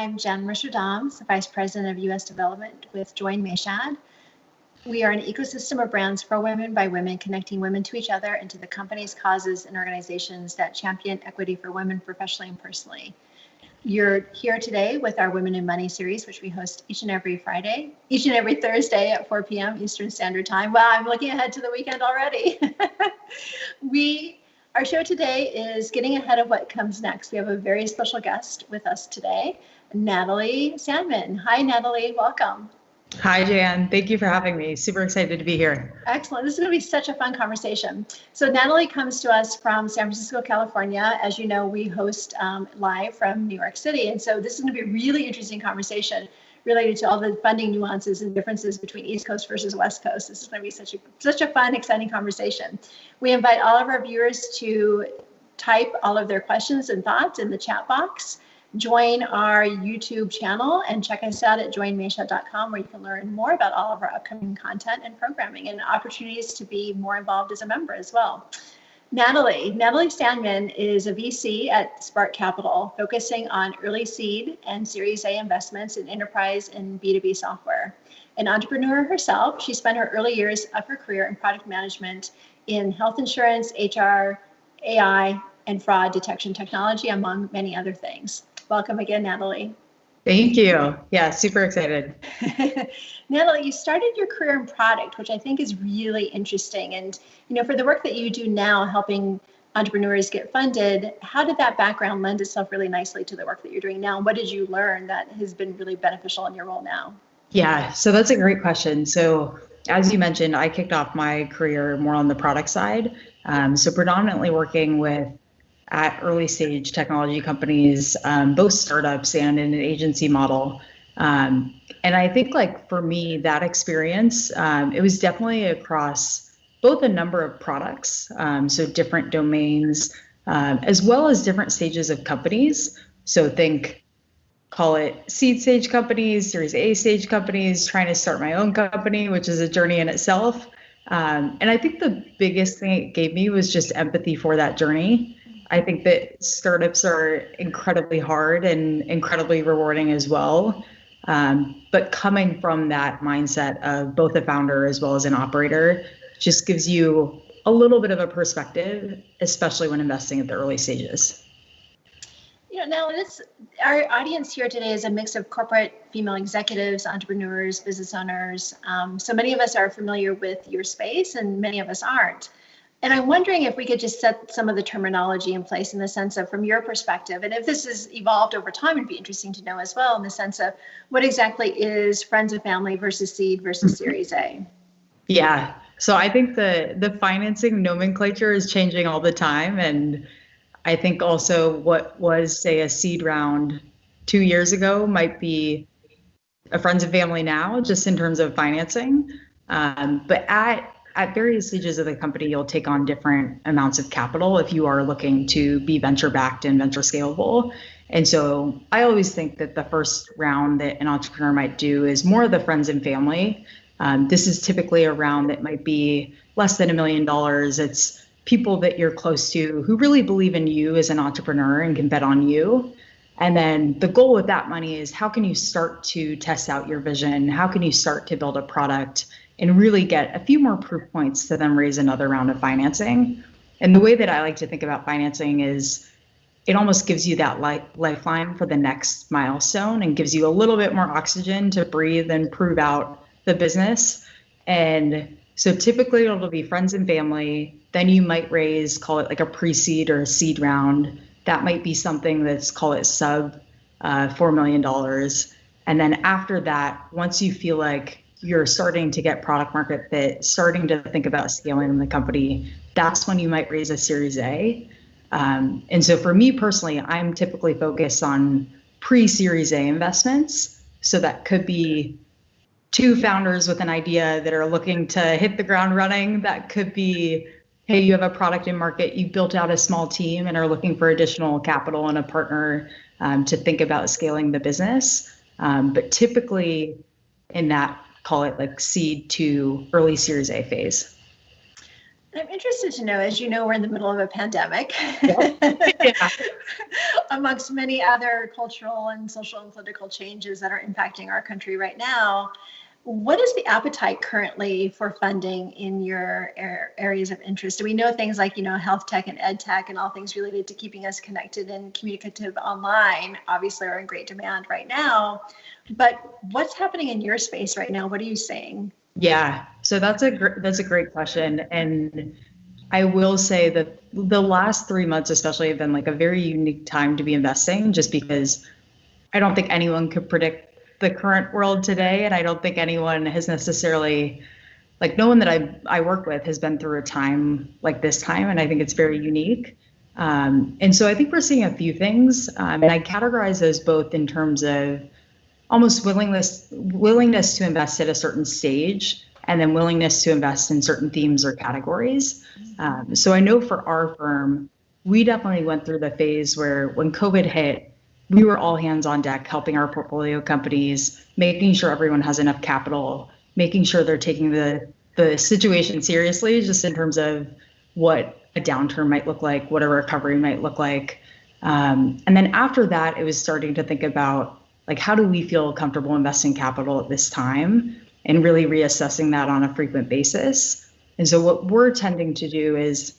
I'm Jen Risher-Dahms, Vice President of U.S. Development with Join Mayshad. We are an ecosystem of brands for women by women, connecting women to each other and to the companies, causes, and organizations that champion equity for women professionally and personally. You're here today with our Women in Money series, which we host each and every Thursday at 4 p.m. Eastern Standard Time. Wow, I'm looking ahead to the weekend already. Our show today is getting ahead of what comes next. We have a very special guest with us today, Natalie Sandman. Hi, Natalie. Welcome. Hi, Jan. Thank you for having me. Super excited to be here. Excellent. This is going to be such a fun conversation. So Natalie comes to us from San Francisco, California. As you know, we host live from New York City. And so this is going to be a really interesting conversation related to all the funding nuances and differences between East Coast versus West Coast. This is going to be such a fun, exciting conversation. We invite all of our viewers to type all of their questions and thoughts in the chat box. Join our YouTube channel and check us out at joinmayshad.com, where you can learn more about all of our upcoming content and programming and opportunities to be more involved as a member as well. Natalie Sandman is a VC at Spark Capital, focusing on early seed and Series A investments in enterprise and B2B software. An entrepreneur herself, she spent her early years of her career in product management in health insurance, HR, AI, and fraud detection technology, among many other things. Welcome again, Natalie. Thank you. Yeah, super excited. Natalie, you started your career in product, which I think is really interesting. And, for the work that you do now, helping entrepreneurs get funded, how did that background lend itself really nicely to the work that you're doing now? And what did you learn that has been really beneficial in your role now? Yeah, so that's a great question. So as you mentioned, I kicked off my career more on the product side. So predominantly working at early stage technology companies, both startups and in an agency model. And I think for me, that experience, it was definitely across both a number of products, so different domains, as well as different stages of companies. So call it seed stage companies, Series A stage companies, trying to start my own company, which is a journey in itself. And I think the biggest thing it gave me was just empathy for that journey. I think that startups are incredibly hard and incredibly rewarding as well. But coming from that mindset of both a founder as well as an operator just gives you a little bit of a perspective, especially when investing at the early stages. Now our audience here today is a mix of corporate female executives, entrepreneurs, business owners. So many of us are familiar with your space and many of us aren't. And I'm wondering if we could just set some of the terminology in place in the sense of, from your perspective, and if this has evolved over time, it'd be interesting to know as well, in the sense of what exactly is friends and family versus seed versus Series A? Yeah, so I think the financing nomenclature is changing all the time. And I think also what was, say, a seed round 2 years ago might be a friends and family now, just in terms of financing. But at various stages of the company, you'll take on different amounts of capital if you are looking to be venture backed and venture scalable. And so I always think that the first round that an entrepreneur might do is more of the friends and family. This is typically a round that might be less than $1 million. It's people that you're close to who really believe in you as an entrepreneur and can bet on you. And then the goal with that money is, how can you start to test out your vision? How can you start to build a product and really get a few more proof points to then raise another round of financing? And the way that I like to think about financing is it almost gives you that lifeline for the next milestone and gives you a little bit more oxygen to breathe and prove out the business. And so typically it'll be friends and family. Then you might raise, call it a pre-seed or a seed round. That might be something that's, call it sub $4 million. And then after that, once you feel like you're starting to get product market fit, starting to think about scaling the company, that's when you might raise a Series A. And so for me personally, I'm typically focused on pre-Series A investments. So that could be 2 founders with an idea that are looking to hit the ground running. That could be, hey, you have a product in market, you built out a small team and are looking for additional capital and a partner to think about scaling the business. But typically in that, call it seed to early Series A phase. I'm interested to know, as you know, we're in the middle of a pandemic, Yeah. amongst many other cultural and social and political changes that are impacting our country right now. What is the appetite currently for funding in your areas of interest? Do we know things like, health tech and ed tech and all things related to keeping us connected and communicative online, obviously are in great demand right now. But what's happening in your space right now? What are you seeing? Yeah, so that's a great question, and I will say that the last 3 months especially have been like a very unique time to be investing, just because I don't think anyone could predict the current world today, and I don't think anyone has necessarily, like, no one that I work with has been through a time like this time, and I think it's very unique. And so I think we're seeing a few things, and I categorize those both in terms of almost willingness to invest at a certain stage, and then willingness to invest in certain themes or categories. So I know for our firm, we definitely went through the phase where when COVID hit, we were all hands on deck helping our portfolio companies, making sure everyone has enough capital, making sure they're taking the situation seriously, just in terms of what a downturn might look like, what a recovery might look like. And then after that, it was starting to think about, like, how do we feel comfortable investing capital at this time, and really reassessing that on a frequent basis. And so what we're tending to do is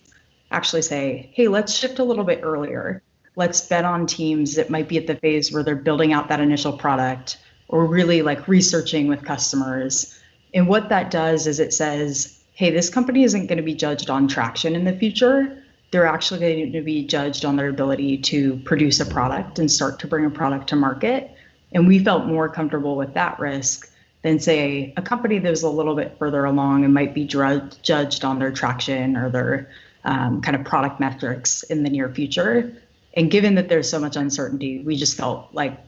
actually say, hey, let's shift a little bit earlier. Let's bet on teams that might be at the phase where they're building out that initial product, or really like researching with customers. And what that does is it says, hey, this company isn't going to be judged on traction in the future. They're actually going to be judged on their ability to produce a product and start to bring a product to market. And we felt more comfortable with that risk than, say, a company that was a little bit further along and might be judged on their traction or their kind of product metrics in the near future. And given that there's so much uncertainty, we just felt like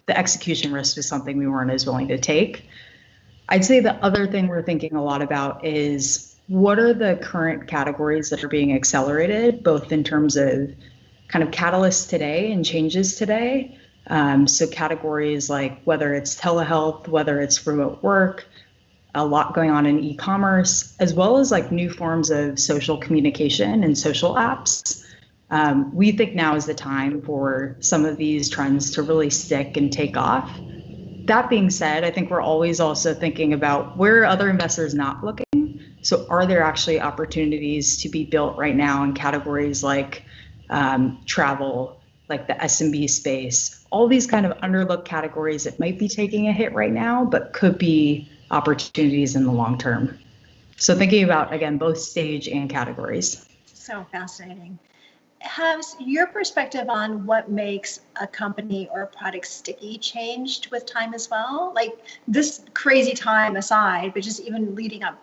the execution risk was something we weren't as willing to take. I'd say the other thing we're thinking a lot about is, what are the current categories that are being accelerated, both in terms of kind of catalysts today and changes today. So categories like whether it's telehealth, whether it's remote work, a lot going on in e-commerce, as well as like new forms of social communication and social apps. We think now is the time for some of these trends to really stick and take off. That being said, I think we're always also thinking about, where are other investors not looking? So are there actually opportunities to be built right now in categories like travel, like the SMB space, all these kind of underlooked categories that might be taking a hit right now, but could be opportunities in the long term. So thinking about, again, both stage and categories. So fascinating. Has your perspective on what makes a company or a product sticky changed with time as well? Like, this crazy time aside, but just even leading up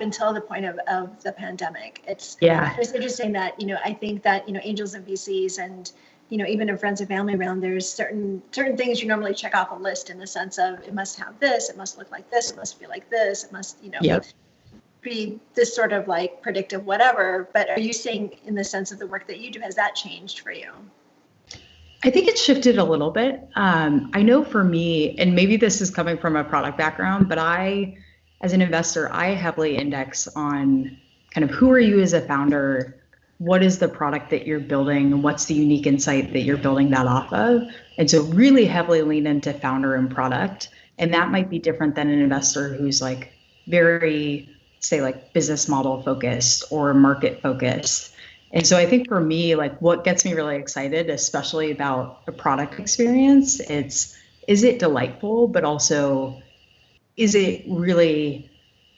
until the point of the pandemic, it's interesting that, I think that, angels and VCs and, even in friends and family realm, there's certain things you normally check off a list, in the sense of, it must have this, it must look like this, it must feel like this, it must, be this sort of like predictive whatever. But are you saying, in the sense of the work that you do, has that changed for you? I think it's shifted a little bit. I know for me, and maybe this is coming from a product background, but as an investor, I heavily index on kind of, who are you as a founder? What is the product that you're building? And what's the unique insight that you're building that off of? And so really heavily lean into founder and product. And that might be different than an investor who's like very, say, like business model focused or market focused. And so I think for me, like, what gets me really excited, especially about a product experience, is it delightful, but also, is it really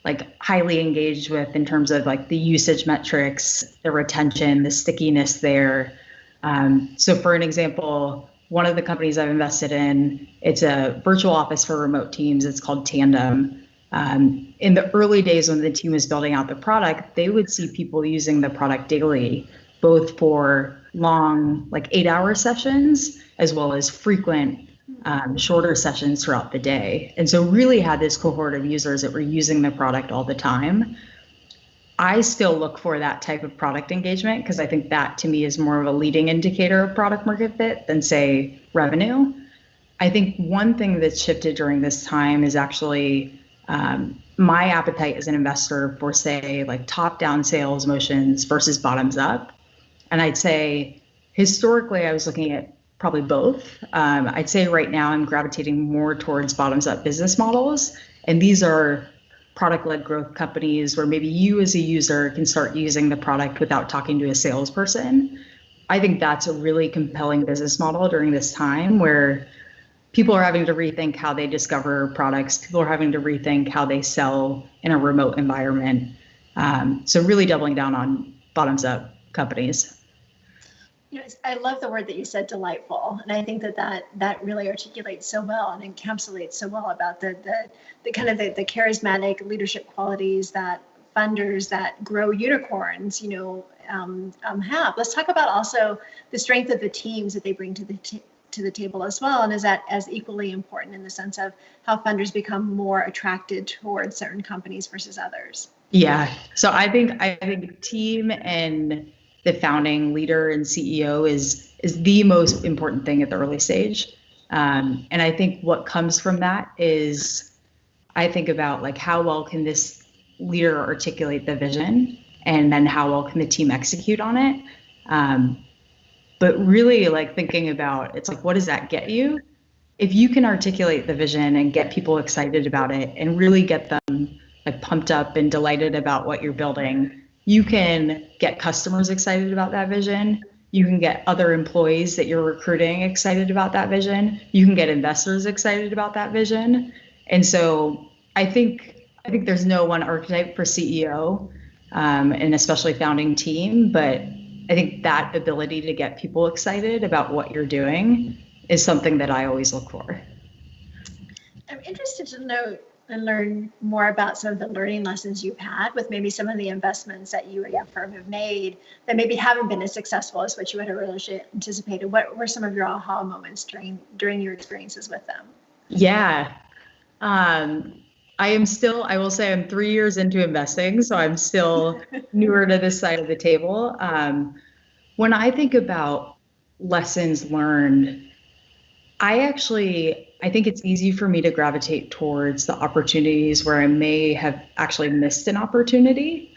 like highly engaged with, in terms of like the usage metrics, the retention, the stickiness there. So for an example, one of the companies I've invested in, it's a virtual office for remote teams. It's called Tandem. In the early days when the team was building out the product, they would see people using the product daily, both for long, like 8-hour sessions, as well as frequent, shorter sessions throughout the day. And so really had this cohort of users that were using the product all the time. I still look for that type of product engagement, because I think that to me is more of a leading indicator of product market fit than, say, revenue. I think one thing that's shifted during this time is actually my appetite as an investor for, say, like top-down sales motions versus bottoms-up. And I'd say historically, I was looking at probably both. I'd say right now I'm gravitating more towards bottoms-up business models. And these are product-led growth companies where maybe you as a user can start using the product without talking to a salesperson. I think that's a really compelling business model during this time where people are having to rethink how they discover products. People are having to rethink how they sell in a remote environment. So really doubling down on bottoms-up companies. You know, I love the word that you said, delightful, and I think that really articulates so well and encapsulates so well about the kind of the charismatic leadership qualities that funders that grow unicorns, have. Let's talk about also the strength of the teams that they bring to the table as well, and is that as equally important in the sense of how funders become more attracted towards certain companies versus others? Yeah. So I think team and the founding leader and CEO is the most important thing at the early stage. And I think what comes from that is I think about like how well can this leader articulate the vision, and then how well can the team execute on it. But really like thinking about it's like, what does that get you? If you can articulate the vision and get people excited about it and really get them like pumped up and delighted about what you're building, you can get customers excited about that vision. You can get other employees that you're recruiting excited about that vision. You can get investors excited about that vision. And so I think there's no one archetype for CEO, and especially founding team, but I think that ability to get people excited about what you're doing is something that I always look for. I'm interested to know and learn more about some of the learning lessons you've had with maybe some of the investments that you and your firm have made that maybe haven't been as successful as what you had originally anticipated. What were some of your aha moments during your experiences with them? Yeah. I will say I'm 3 years into investing, so I'm still newer to this side of the table. When I think about lessons learned, I think it's easy for me to gravitate towards the opportunities where I may have actually missed an opportunity.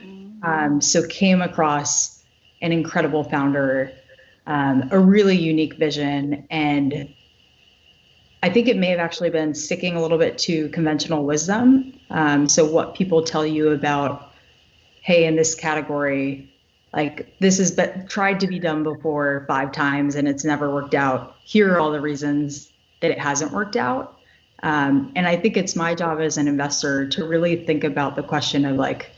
So came across an incredible founder, a really unique vision, and I think it may have actually been sticking a little bit to conventional wisdom. So what people tell you about, hey, in this category, like this has been tried to be done before 5 times and it's never worked out. Here are all the reasons that it hasn't worked out. And I think it's my job as an investor to really think about the question of like,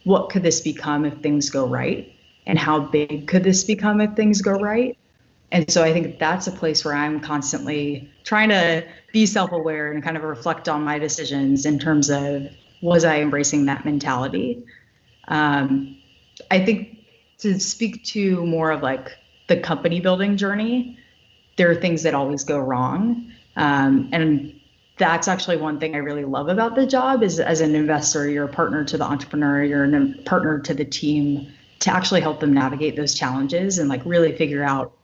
what could this become if things go right? And how big could this become if things go right? And so I think that's a place where I'm constantly trying to be self-aware and kind of reflect on my decisions in terms of, was I embracing that mentality? I think to speak to more of like the company building journey, there are things that always go wrong. And that's actually one thing I really love about the job is as an investor, you're a partner to the entrepreneur, you're a partner to the team to actually help them navigate those challenges and like really figure out,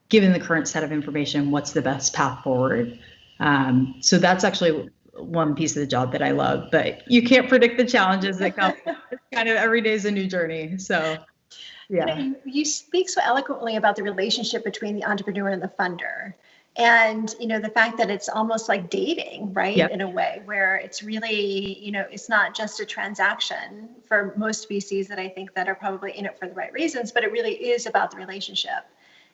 given the current set of information, what's the best path forward. So that's actually one piece of the job that I love, but you can't predict the challenges that come. It's kind of every day is a new journey. So yeah. You speak so eloquently about the relationship between the entrepreneur and the funder. And, the fact that it's almost like dating, right? Yep. In a way where it's really, it's not just a transaction for most VCs that I think that are probably in it for the right reasons, but it really is about the relationship.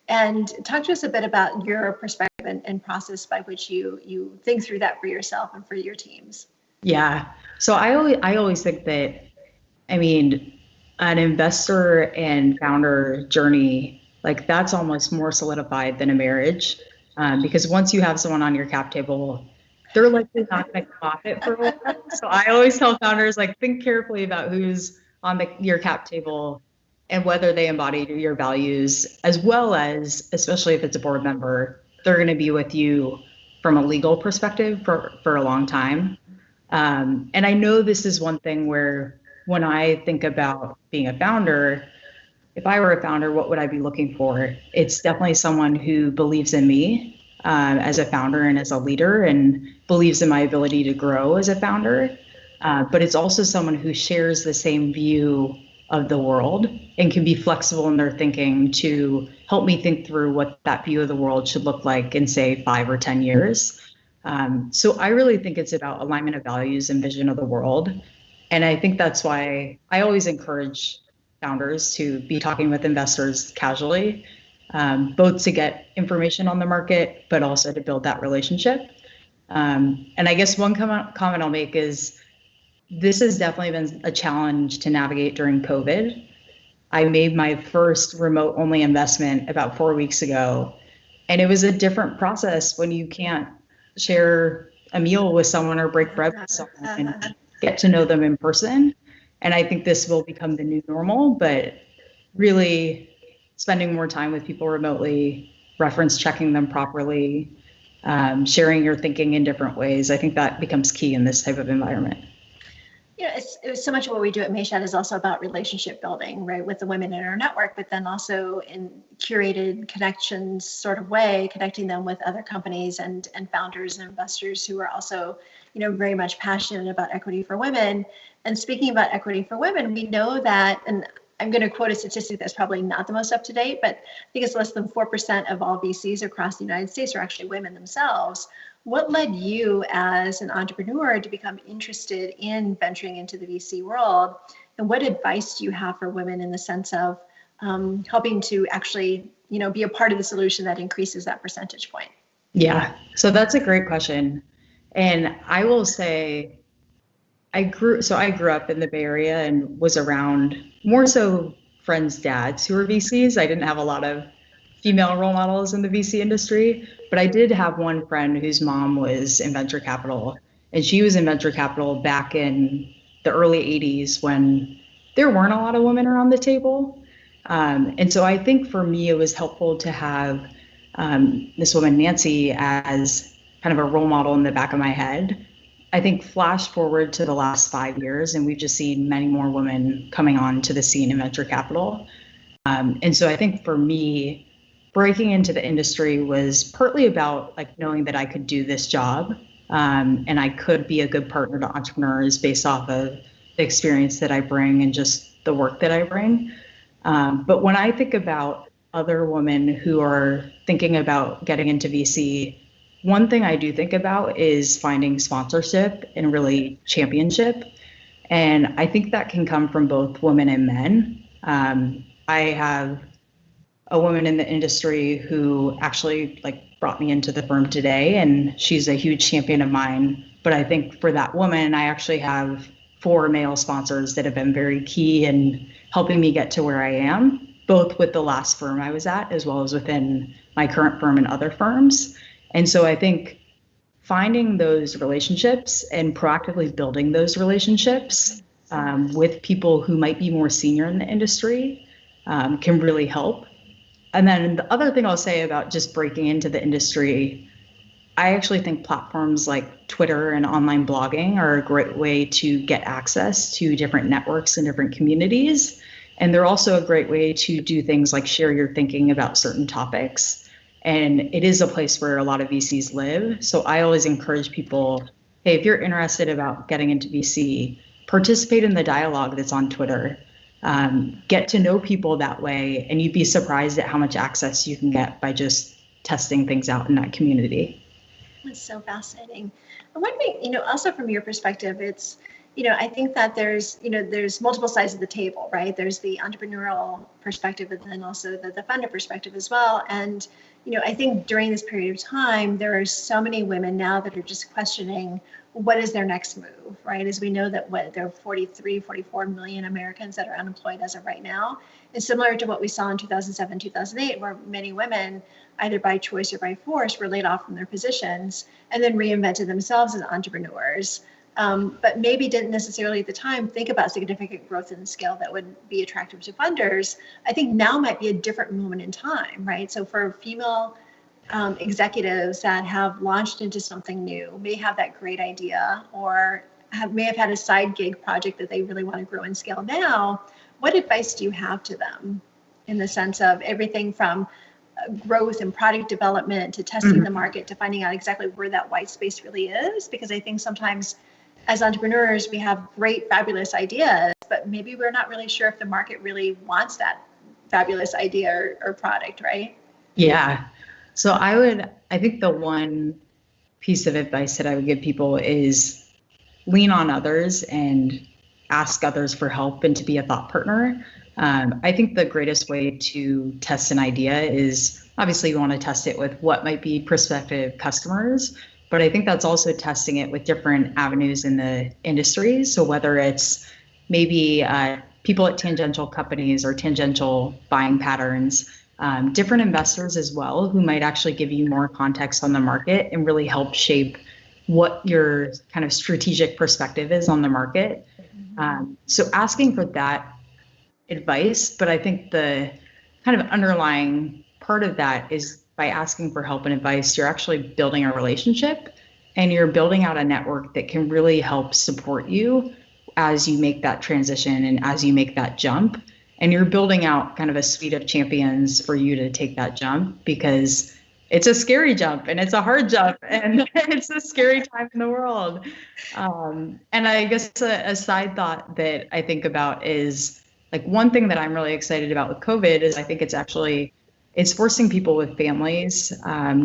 And talk to us a bit about your perspective and process by which you think through that for yourself and for your teams. Yeah. So I always think that, an investor and founder journey, like that's almost more solidified than a marriage. Because once you have someone on your cap table, they're likely not going to come off it for a while. So I always tell founders, like, think carefully about who's on your cap table and whether they embody your values, as well as, especially if it's a board member, they're going to be with you from a legal perspective for a long time. And I know this is one thing where when I think about being a founder, if I were a founder, what would I be looking for? It's definitely someone who believes in me as a founder and as a leader and believes in my ability to grow as a founder. but it's also someone who shares the same view of the world and can be flexible in their thinking to help me think through what that view of the world should look like in, say, 5 or 10 years. So I really think it's about alignment of values and vision of the world. And I think that's why I always encourage founders to be talking with investors casually, both to get information on the market, but also to build that relationship. And I guess one comment I'll make is this has definitely been a challenge to navigate during COVID. I made my first remote only investment about 4 weeks ago, and it was a different process when you can't share a meal with someone or break bread with someone and get to know them in person. And I think this will become the new normal, but really spending more time with people remotely, reference checking them properly, sharing your thinking in different ways, I think that becomes key in this type of environment. It was so much of what we do at Mayshad is also about relationship building, right, with the women in our network, but then also in curated connections sort of way, connecting them with other companies and founders and investors who are also, very much passionate about equity for women. And speaking about equity for women, we know that, and I'm going to quote a statistic that's probably not the most up to date, but I think it's less than 4% of all VCs across the United States are actually women themselves. What led you as an entrepreneur to become interested in venturing into the VC world? And what advice do you have for women in the sense of helping to actually, be a part of the solution that increases that percentage point? Yeah, so that's a great question. And I will say, I grew up in the Bay Area and was around more so friends' dads who were VCs. I didn't have a lot of female role models in the VC industry, but I did have one friend whose mom was in venture capital, and she was in venture capital back in the early 80s when there weren't a lot of women around the table. And so I think for me, it was helpful to have this woman, Nancy, as kind of a role model in the back of my head. I think flash forward to the last 5 years, and we've just seen many more women coming on to the scene in venture capital. And so I think for me, breaking into the industry was partly about like knowing that I could do this job, and I could be a good partner to entrepreneurs based off of the experience that I bring and just the work that I bring. But when I think about other women who are thinking about getting into VC, one thing I do think about is finding sponsorship and really championship. And I think that can come from both women and men. I have a woman in the industry who actually brought me into the firm today, and she's a huge champion of mine. But I think for that woman, I actually have 4 male sponsors that have been very key in helping me get to where I am, both with the last firm I was at, as well as within my current firm and other firms. And so I think finding those relationships and proactively building those relationships with people who might be more senior in the industry can really help. And then the other thing I'll say about just breaking into the industry, I actually think platforms like Twitter and online blogging are a great way to get access to different networks and different communities. And they're also a great way to do things like share your thinking about certain topics. And it is a place where a lot of VCs live. So I always encourage people, hey, if you're interested about getting into VC, participate in the dialogue that's on Twitter. Get to know people that way, and you'd be surprised at how much access you can get by just testing things out in that community. That's so fascinating. I'm wondering, also from your perspective, it's, I think that there's multiple sides of the table, right? There's the entrepreneurial perspective, and then also the funder perspective as well. And, I think during this period of time, there are so many women now that are just questioning what is their next move, right? As we know that there are 43, 44 million Americans that are unemployed as of right now. And similar to what we saw in 2007, 2008, where many women, either by choice or by force, were laid off from their positions and then reinvented themselves as entrepreneurs. But maybe didn't necessarily at the time think about significant growth in scale that would be attractive to funders. I think now might be a different moment in time, right? So for female executives that have launched into something new, may have that great idea, or may have had a side gig project that they really want to grow and scale now, what advice do you have to them in the sense of everything from growth and product development to testing the market to finding out exactly where that white space really is? Because I think sometimes as entrepreneurs, we have great, fabulous ideas, but maybe we're not really sure if the market really wants that fabulous idea or product, right? Yeah. So I think the one piece of advice that I would give people is lean on others and ask others for help and to be a thought partner. I think the greatest way to test an idea is obviously you want to test it with what might be prospective customers, but I think that's also testing it with different avenues in the industry. So whether it's maybe people at tangential companies or tangential buying patterns, different investors as well, who might actually give you more context on the market and really help shape what your kind of strategic perspective is on the market. So asking for that advice, but I think the kind of underlying part of that is by asking for help and advice, you're actually building a relationship and you're building out a network that can really help support you as you make that transition and as you make that jump. And you're building out kind of a suite of champions for you to take that jump, because it's a scary jump and it's a hard jump and it's a scary time in the world. And I guess a side thought that I think about is, like, one thing that I'm really excited about with COVID is I think it's forcing people with families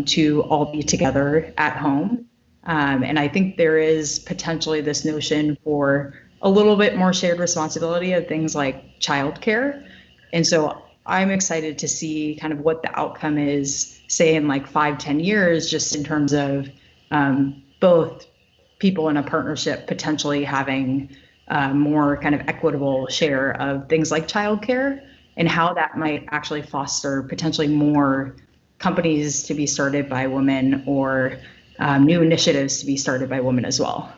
to all be together at home. And I think there is potentially this notion for a little bit more shared responsibility of things like childcare. And so I'm excited to see kind of what the outcome is, say in like 5-10 years, just in terms of both people in a partnership potentially having more kind of equitable share of things like childcare, and how that might actually foster potentially more companies to be started by women, or new initiatives to be started by women as well.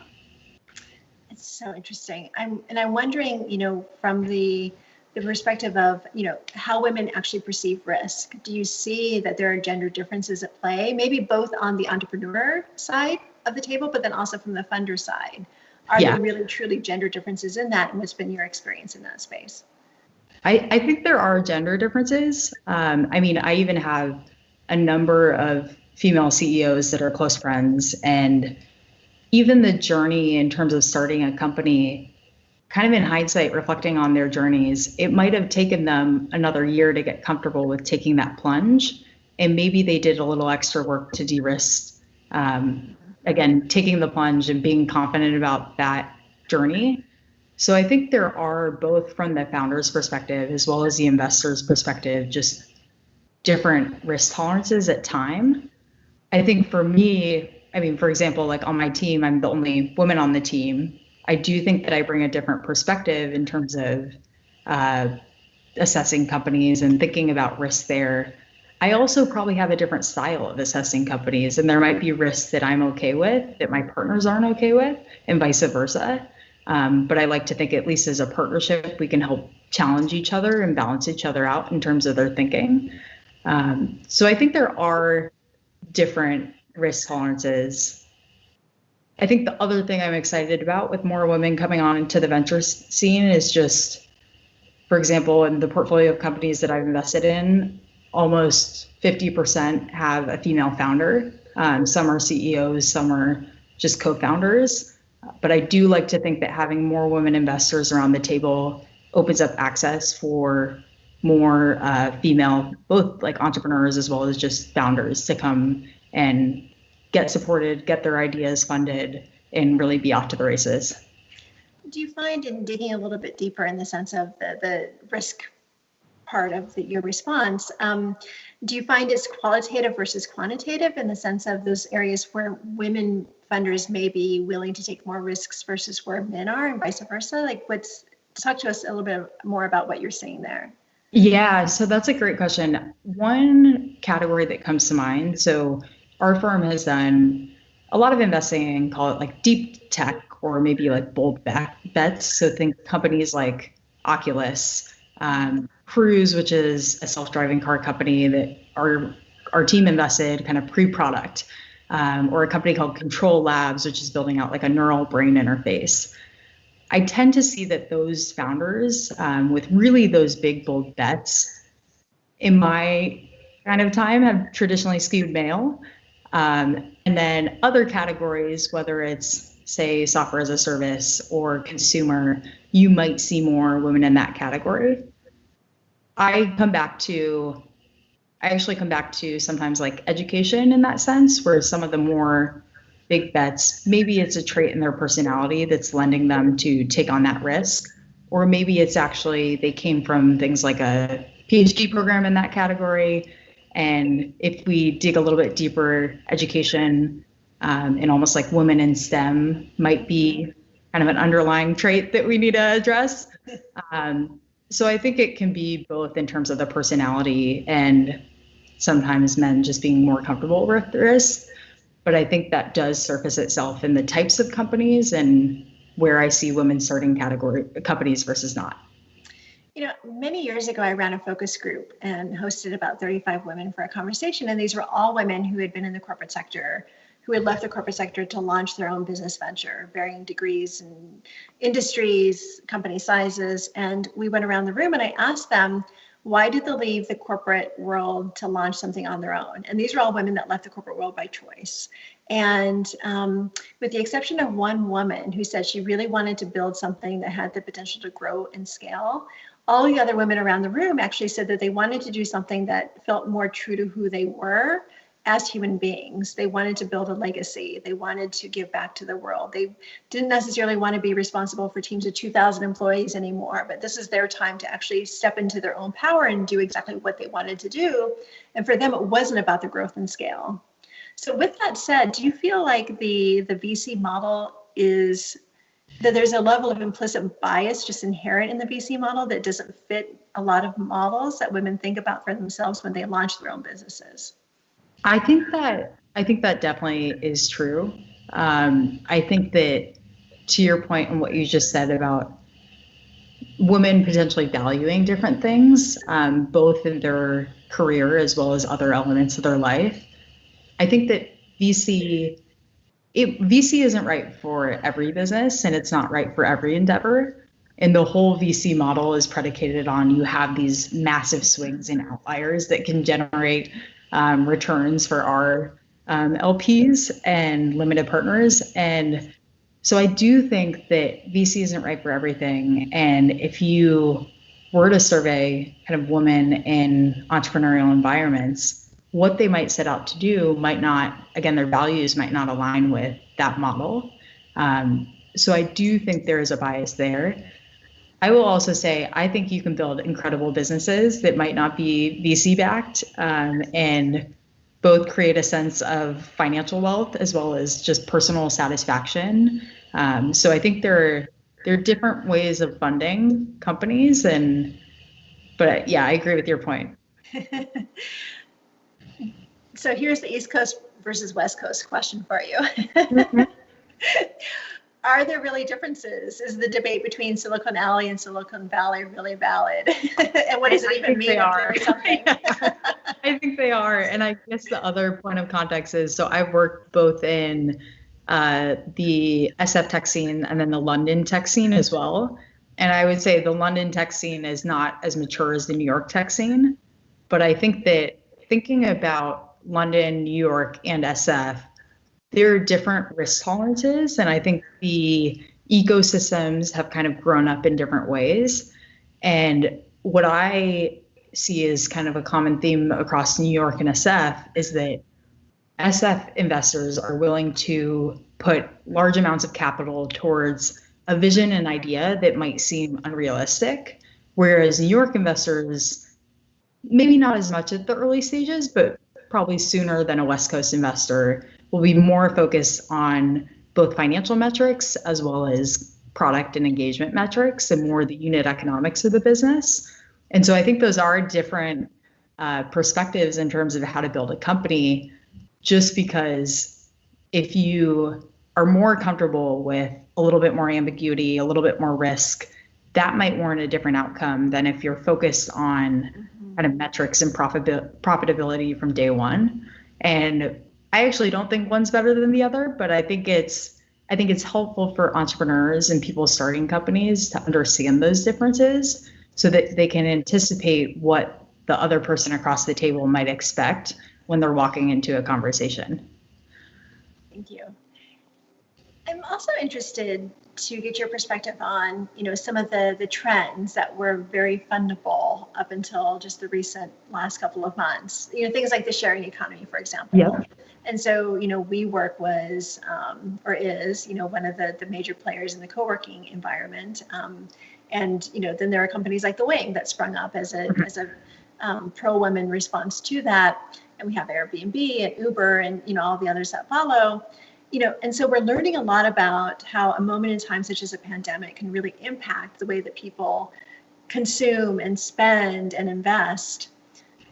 It's so interesting. I'm wondering, from the perspective of, how women actually perceive risk. Do you see that there are gender differences at play, maybe both on the entrepreneur side of the table, but then also from the funder side? Are there really truly gender differences in that? And what's been your experience in that space? I think there are gender differences. I mean, I even have a number of female CEOs that are close friends, and even the journey in terms of starting a company, kind of in hindsight, reflecting on their journeys, it might have taken them another year to get comfortable with taking that plunge. And maybe they did a little extra work to de-risk, again, taking the plunge and being confident about that journey. So I think there are, both from the founder's perspective as well as the investor's perspective, just different risk tolerances at time. I think for me, I mean, for example, like on my team, I'm the only woman on the team. I do think that I bring a different perspective in terms of assessing companies and thinking about risk there. I also probably have a different style of assessing companies, and there might be risks that I'm okay with that my partners aren't okay with, and vice versa. But I like to think, at least as a partnership, we can help challenge each other and balance each other out in terms of their thinking. So I think there are different risk tolerances. I think the other thing I'm excited about with more women coming on into the venture scene is just, for example, in the portfolio of companies that I've invested in, almost 50% have a female founder. Some are CEOs, some are just co-founders. But I do like to think that having more women investors around the table opens up access for more female, both like entrepreneurs as well as just founders, to come and get supported, get their ideas funded, and really be off to the races. Do you find, in digging a little bit deeper in the sense of the risk part of your response, do you find it's qualitative versus quantitative in the sense of those areas where women funders may be willing to take more risks versus where men are, and vice versa? Like, talk to us a little bit more about what you're seeing there. Yeah, so that's a great question. One category that comes to mind, so our firm has done a lot of investing in, call it like deep tech, or maybe like bold bets. So think companies like Oculus, Cruise, which is a self-driving car company that our team invested kind of pre-product, or a company called Control Labs, which is building out like a neural brain interface. I tend to see that those founders, with really those big, bold bets, in my kind of time, have traditionally skewed male. And then other categories, whether it's say, software as a service or consumer, you might see more women in that category. I actually come back to sometimes like education in that sense, where some of the more big bets, maybe it's a trait in their personality that's lending them to take on that risk. Or maybe it's actually they came from things like a PhD program in that category. And if we dig a little bit deeper, education and almost like women in STEM might be kind of an underlying trait that we need to address. So I think it can be both in terms of the personality and sometimes men just being more comfortable with the risk. But I think that does surface itself in the types of companies and where I see women starting companies versus not. You know, many years ago, I ran a focus group and hosted about 35 women for a conversation. And these were all women who had been in the corporate sector, who had left the corporate sector to launch their own business venture, varying degrees and industries, company sizes. And we went around the room and I asked them, why did they leave the corporate world to launch something on their own? And these are all women that left the corporate world by choice. And with the exception of one woman who said she really wanted to build something that had the potential to grow and scale, all the other women around the room actually said that they wanted to do something that felt more true to who they were as human beings. They wanted to build a legacy. They wanted to give back to the world. They didn't necessarily want to be responsible for teams of 2,000 employees anymore, but this is their time to actually step into their own power and do exactly what they wanted to do. And for them, it wasn't about the growth and scale. So with that said, do you feel like the VC model is that there's a level of implicit bias just inherent in the VC model that doesn't fit a lot of models that women think about for themselves when they launch their own businesses? I think that definitely is true. I think that to your point and what you just said about women potentially valuing different things, both in their career as well as other elements of their life, I think that VC isn't right for every business and it's not right for every endeavor. And the whole VC model is predicated on you have these massive swings and outliers that can generate returns for our LPs and limited partners. And so I do think that VC isn't right for everything. And if you were to survey kind of women in entrepreneurial environments, what they might set out to do might not, again, their values might not align with that model. So I do think there is a bias there. I will also say, I think you can build incredible businesses that might not be VC backed and both create a sense of financial wealth as well as just personal satisfaction. So I think there are different ways of funding companies, but yeah, I agree with your point. So here's the East Coast versus West Coast question for you. Are there really differences? Is the debate between Silicon Alley and Silicon Valley really valid? And what does it even mean? They are. I think they are. And I guess the other point of context is, so I've worked both in the SF tech scene and then the London tech scene as well. And I would say the London tech scene is not as mature as the New York tech scene. But I think that thinking about London, New York, and SF, there are different risk tolerances. And I think the ecosystems have kind of grown up in different ways. And what I see as kind of a common theme across New York and SF is that SF investors are willing to put large amounts of capital towards a vision and idea that might seem unrealistic, whereas New York investors, maybe not as much at the early stages, but probably sooner than a West Coast investor, will be more focused on both financial metrics as well as product and engagement metrics and more the unit economics of the business. And so I think those are different perspectives in terms of how to build a company, just because if you are more comfortable with a little bit more ambiguity, a little bit more risk, that might warrant a different outcome than if you're focused on kind of metrics and profitability from day one. And I actually don't think one's better than the other, but I think it's helpful for entrepreneurs and people starting companies to understand those differences so that they can anticipate what the other person across the table might expect when they're walking into a conversation. Thank you. I'm also interested to get your perspective on, some of the trends that were very fundable up until just the recent last couple of months. Things like the sharing economy, for example. Yep. And so, WeWork was or is, one of the major players in the co-working environment. And then there are companies like The Wing that sprung up as a pro-women response to that. And we have Airbnb and Uber and all the others that follow. And so we're learning a lot about how a moment in time such as a pandemic can really impact the way that people consume and spend and invest.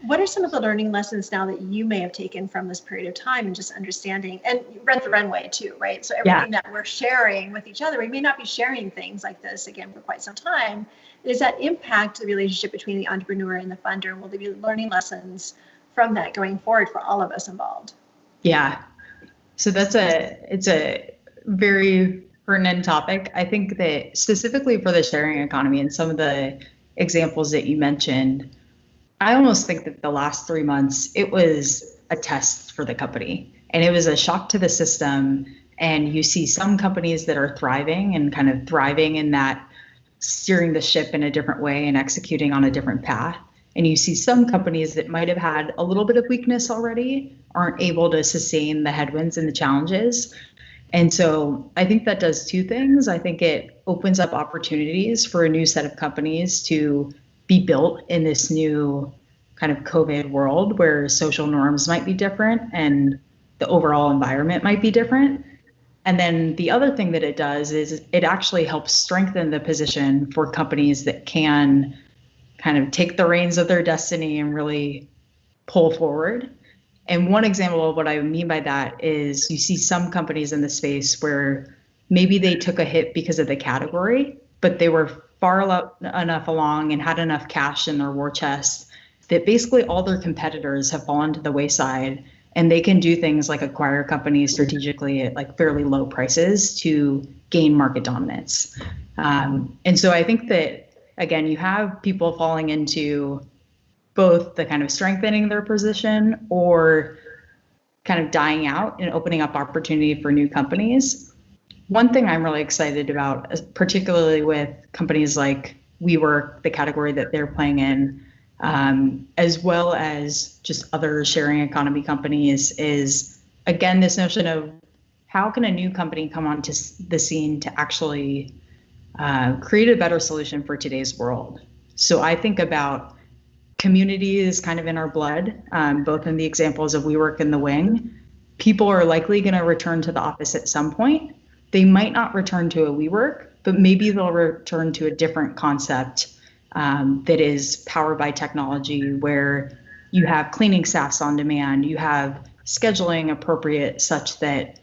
What are some of the learning lessons now that you may have taken from this period of time and just understanding, and Rent the Runway too, right? So everything that we're sharing with each other, we may not be sharing things like this again for quite some time. Does that impact the relationship between the entrepreneur and the funder? And will there be learning lessons from that going forward for all of us involved? Yeah. So it's a very pertinent topic. I think that specifically for the sharing economy and some of the examples that you mentioned, I almost think that the last 3 months, it was a test for the company and it was a shock to the system. And you see some companies that are thriving and kind of thriving in that steering the ship in a different way and executing on a different path. And you see some companies that might have had a little bit of weakness already aren't able to sustain the headwinds and the challenges. And so I think that does two things. I think it opens up opportunities for a new set of companies to be built in this new kind of COVID world where social norms might be different and the overall environment might be different. And then the other thing that it does is it actually helps strengthen the position for companies that can kind of take the reins of their destiny and really pull forward. And one example of what I mean by that is you see some companies in the space where maybe they took a hit because of the category, but they were far enough along and had enough cash in their war chest that basically all their competitors have fallen to the wayside, and they can do things like acquire companies strategically at like fairly low prices to gain market dominance. And so I think that, again, you have people falling into both the kind of strengthening their position or kind of dying out and opening up opportunity for new companies. One thing I'm really excited about, particularly with companies like WeWork, the category that they're playing in, as well as just other sharing economy companies, is again this notion of how can a new company come onto the scene to actually create a better solution for today's world. So I think about community is kind of in our blood, both in the examples of WeWork and The Wing. People are likely going to return to the office at some point. They might not return to a WeWork, but maybe they'll return to a different concept that is powered by technology, where you have cleaning staffs on demand, you have scheduling appropriate such that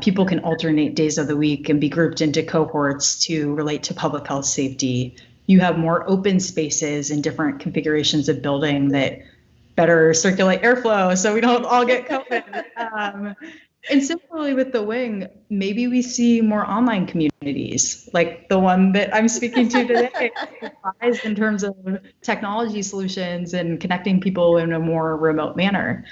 people can alternate days of the week and be grouped into cohorts to relate to public health safety. You have more open spaces and different configurations of building that better circulate airflow so we don't all get COVID. And similarly with The Wing, maybe we see more online communities like the one that I'm speaking to today, in terms of technology solutions and connecting people in a more remote manner.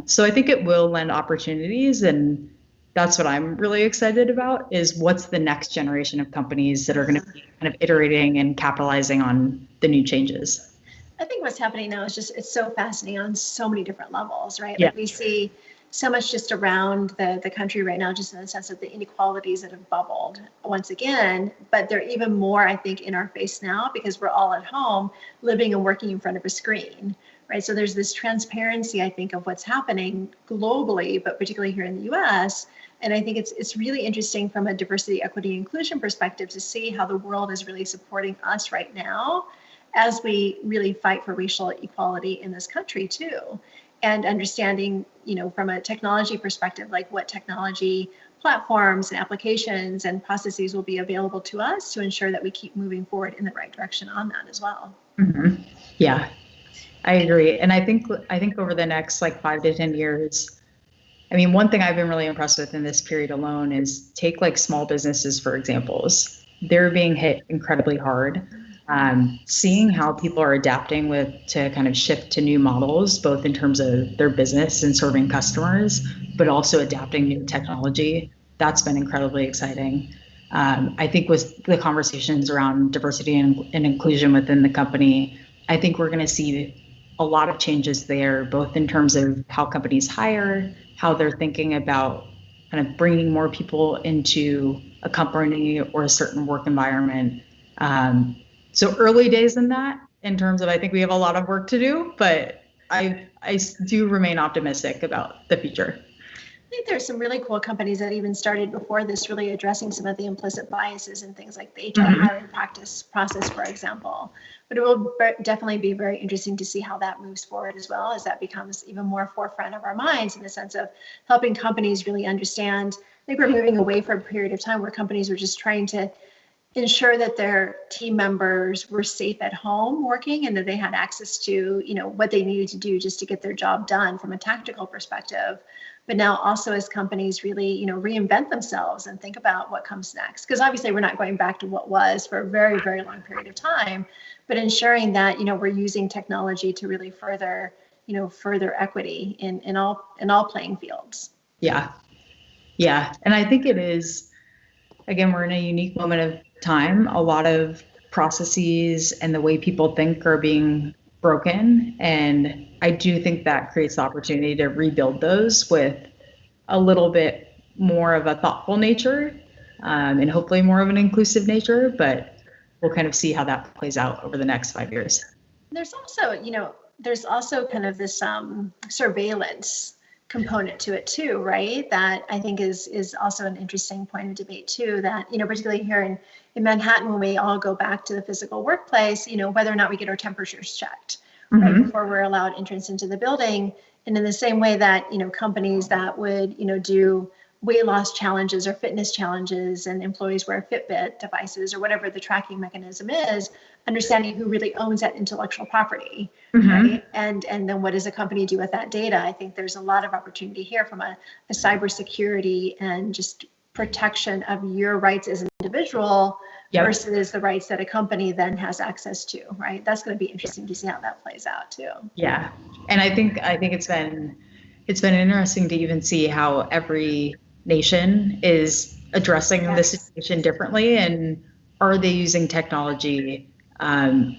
So I think it will lend opportunities, and that's what I'm really excited about, is what's the next generation of companies that are going to be kind of iterating and capitalizing on the new changes. I think what's happening now is it's so fascinating on so many different levels, right? Yeah. Like we see so much just around the country right now, just in the sense of the inequalities that have bubbled once again, but they're even more, I think, in our face now because we're all at home living and working in front of a screen, right? So there's this transparency, I think, of what's happening globally, but particularly here in the US. And I think it's really interesting from a diversity, equity, inclusion perspective to see how the world is really supporting us right now as we really fight for racial equality in this country too. And understanding, from a technology perspective, like what technology platforms and applications and processes will be available to us to ensure that we keep moving forward in the right direction on that as well. Mm-hmm. Yeah, I agree. And I think over the next 5 to 10 years, I mean, one thing I've been really impressed with in this period alone is take small businesses, for examples. They're being hit incredibly hard. Seeing how people are adapting to kind of shift to new models, both in terms of their business and serving customers, but also adapting new technology. that's been incredibly exciting. I think with the conversations around diversity and inclusion within the company, I think we're going to see a lot of changes there, both in terms of how companies hire, how they're thinking about kind of bringing more people into a company or a certain work environment. So early days in that, in terms of, I think we have a lot of work to do, but I do remain optimistic about the future. I think there's some really cool companies that even started before this, really addressing some of the implicit biases and things like the HR hiring process, for example. But it will definitely be very interesting to see how that moves forward, as well as that becomes even more forefront of our minds, in the sense of helping companies really understand. I think we're moving away from a period of time where companies were just trying to ensure that their team members were safe at home working, and that they had access to, what they needed to do just to get their job done from a tactical perspective. But now also, as companies really, reinvent themselves and think about what comes next, because obviously we're not going back to what was for a very, very long period of time, but ensuring that, we're using technology to really further equity in all playing fields. Yeah. And I think it is, again, we're in a unique moment of time. A lot of processes and the way people think are being broken. And I do think that creates the opportunity to rebuild those with a little bit more of a thoughtful nature, and hopefully more of an inclusive nature, but we'll kind of see how that plays out over the next 5 years. There's also kind of this surveillance component to it too, right? That I think is also an interesting point of debate too, that, particularly here in Manhattan, when we all go back to the physical workplace, whether or not we get our temperatures checked, right, before we're allowed entrance into the building. And in the same way that, companies that would, do weight loss challenges or fitness challenges, and employees wear Fitbit devices or whatever the tracking mechanism is, understanding who really owns that intellectual property, right? And then what does a company do with that data? I think there's a lot of opportunity here from a cybersecurity and just protection of your rights as an individual versus the rights that a company then has access to, right? That's going to be interesting to see how that plays out too. Yeah, and I think it's been interesting to even see how every nation is addressing the situation differently, and are they using technology?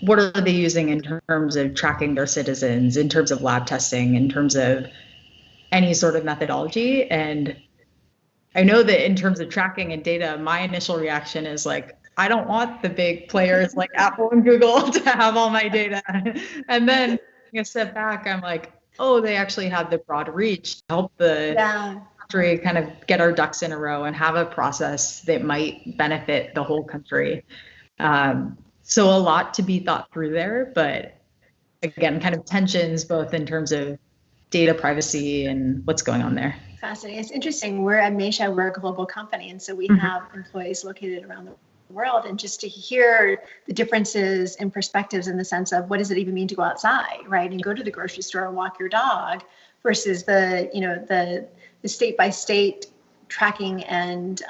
What are they using in terms of tracking their citizens, in terms of lab testing, in terms of any sort of methodology? And I know that in terms of tracking and data, my initial reaction is like, I don't want the big players like Apple and Google to have all my data. And then taking a step back, I'm like, oh, they actually have the broad reach to help the country kind of get our ducks in a row and have a process that might benefit the whole country. So a lot to be thought through there, but again, kind of tensions both in terms of data privacy and what's going on there. Fascinating. It's interesting. We're at Mayshad, we're a global company, and so we have employees located around the world, and just to hear the differences in perspectives, in the sense of what does it even mean to go outside, right, and go to the grocery store and walk your dog, versus the state by state tracking and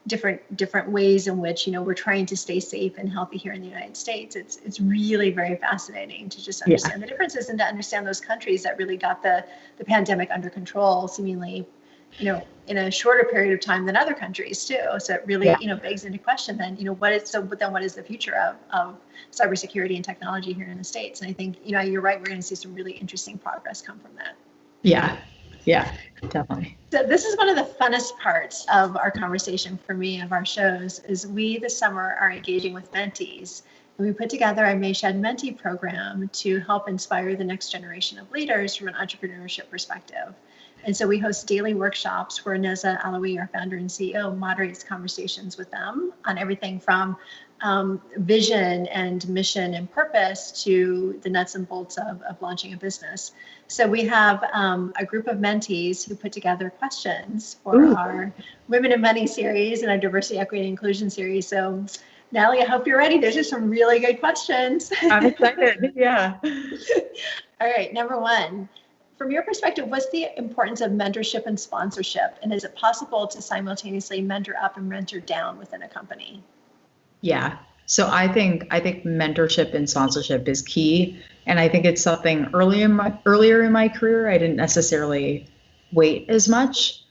different ways in which we're trying to stay safe and healthy here in the United States. It's really very fascinating to just understand the differences, and to understand those countries that really got the pandemic under control seemingly in a shorter period of time than other countries too. So it really begs into question then what is the future of cybersecurity and technology here in the States? And I think you're right, we're going to see some really interesting progress come from that. Yeah, definitely. So this is one of the funnest parts of our conversation for me, of our shows, is we this summer are engaging with mentees. And we put together a Mayshad Mentee program to help inspire the next generation of leaders from an entrepreneurship perspective. And so we host daily workshops where Neza Alawi, our founder and CEO, moderates conversations with them on everything from vision and mission and purpose to the nuts and bolts of launching a business. So we have a group of mentees who put together questions for our Women in Money series and our Diversity, Equity, and Inclusion series. So Natalie, I hope you're ready. There's just some really good questions. I'm excited. Yeah. All right. Number one, from your perspective, what's the importance of mentorship and sponsorship? And is it possible to simultaneously mentor up and mentor down within a company? Yeah. So I think mentorship and sponsorship is key. And I think it's something earlier in my career, I didn't necessarily weight as much.